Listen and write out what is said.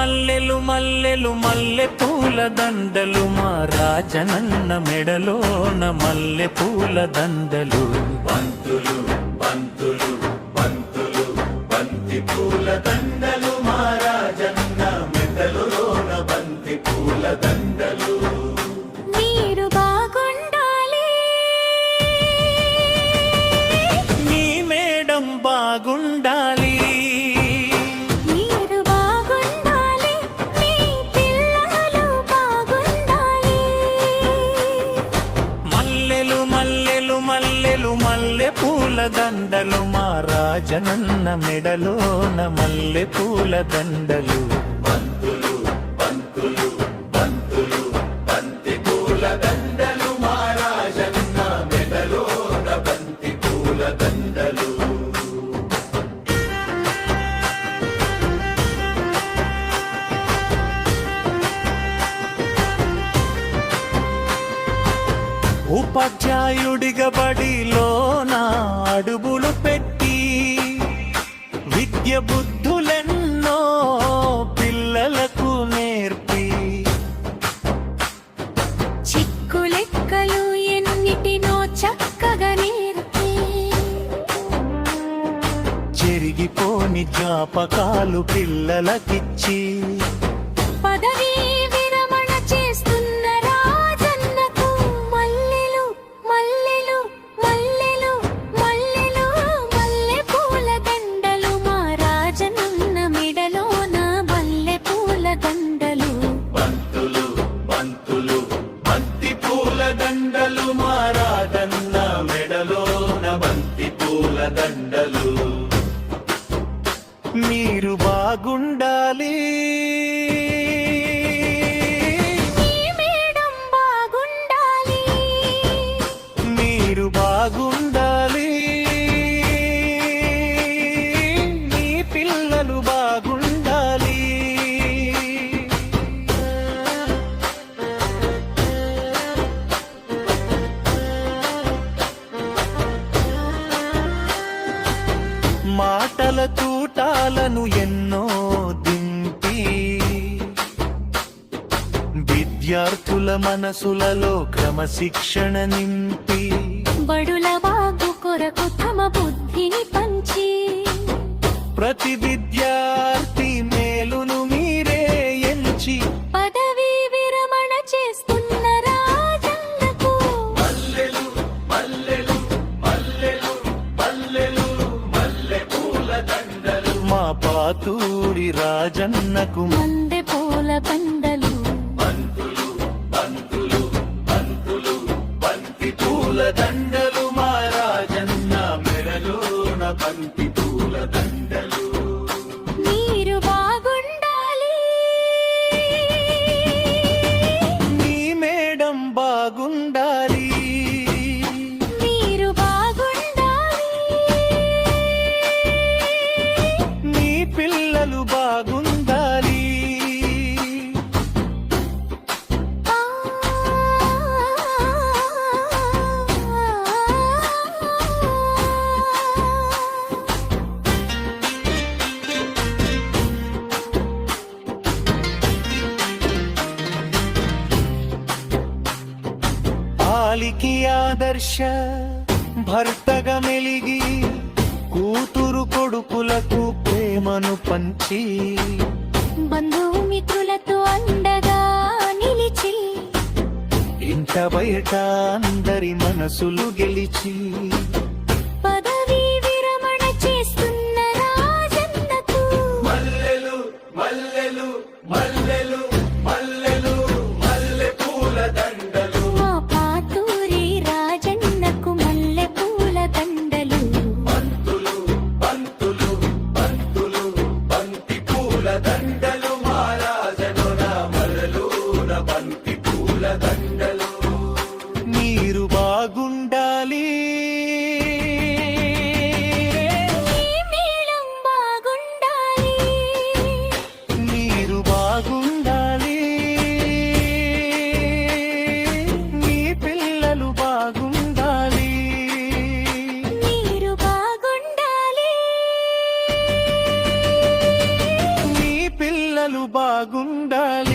మల్లెలు మల్లెలు మల్లె పూల దండలు మా రాజనన్న మెడలోన మల్లె పూల దండలు బంతులు బంతులు బంతులు బంతి పూల దండలు మా రాజన్న మెడలోన బంతి పూల దండలు మీరు బాగుండాలి నీ మేడం బాగుండాలి మీరు బాగుండాలి మీ పిల్లలు బాగుండాలి మల్లెలు మల్లెలు మల్లెలు మల్లె పూల దండలు మా రాజనన్న మెడలోన మల్లె పూల దండలు బంతులు బంతులు బంతులు బంతి పూల దండలు మా రాజన్న మెడలోన బంతి పూల దండలు ఉపాధ్యాయుడిగా బడిలోన అడుగులు పెట్టి విద్య బుద్ధులెన్నో పిల్లలకు నేర్పి చిక్కులెక్కలు ఎన్నిటినో చక్కగా నేర్పి చెరిగిపోని జ్ఞాపకాలు పిల్లలకిచ్చి పదవీ విరమణ చేస్తున్న రాజన్నకు మల్లెలు మల్లెలు మల్లెలు మల్లెలు మల్లె పూల దండలు మా రాజనన్న మెడలోన మల్లె పూల దండలు బంతులు బంతులు బంతి పూల దండలు మా రాజన్న మెడలోన బంతి పూల దండలు మీరు బాగుండాలి ఈ మేడం బాగుండాలి మీరు బాగుండాలి మీ పిల్లలు బాగుండాలి మాటల తూటాలను ఎన్నో దింపి విద్యార్థుల మనసులలో క్రమశిక్షణ నింపి బడుల బాగు కొరకు తమ బుద్ధిని పంచి ప్రతి విద్యార్థి మేలును మీరే ఎంచి పదవీ విరమణ చేస్తున్న రాజన్నకు మల్లెలు మల్లెలు మల్లెలు మల్లెలు మల్లె పూల దండలు మా పాతూరి రాజన్నకు మందె పూల బండలు బంతులు బంతులు బంతులు బంతి పూల దండలు మా రాజన్న మెడలోన బంతి పూల దండలు మీరు బాగుండాలి మీ మేడం బాగుండాలి మీరు బాగుండాలి మీ పిల్లలు బాగుండాలి ఆ ఆలికి ఆదర్శ భర్తగా మెలిగి కూతురు కొడుకులకు ప్రేమను పంచి బంధువు మిత్రులతో అండగా నిలిచి ఇంట బయట అందరి మనసులు గెలిచి పదవీ విరమణ చేస్తున్న రాజన్నకు మల్లెలు మల్లెలు మల్లెలు మల్లెలు మల్లె పూల దండలు మా పాతూరి రాజన్నకు మల్లె పూల దండలు బంతులు బంతులు బంతులు బంతి పూల దండలు మా రాజనున మరలోన బంతి పూల దండలు మీరు బాగుండాలి ఈ మేళం బాగుండాలి మీరు బాగుండాలి బాగుండాలి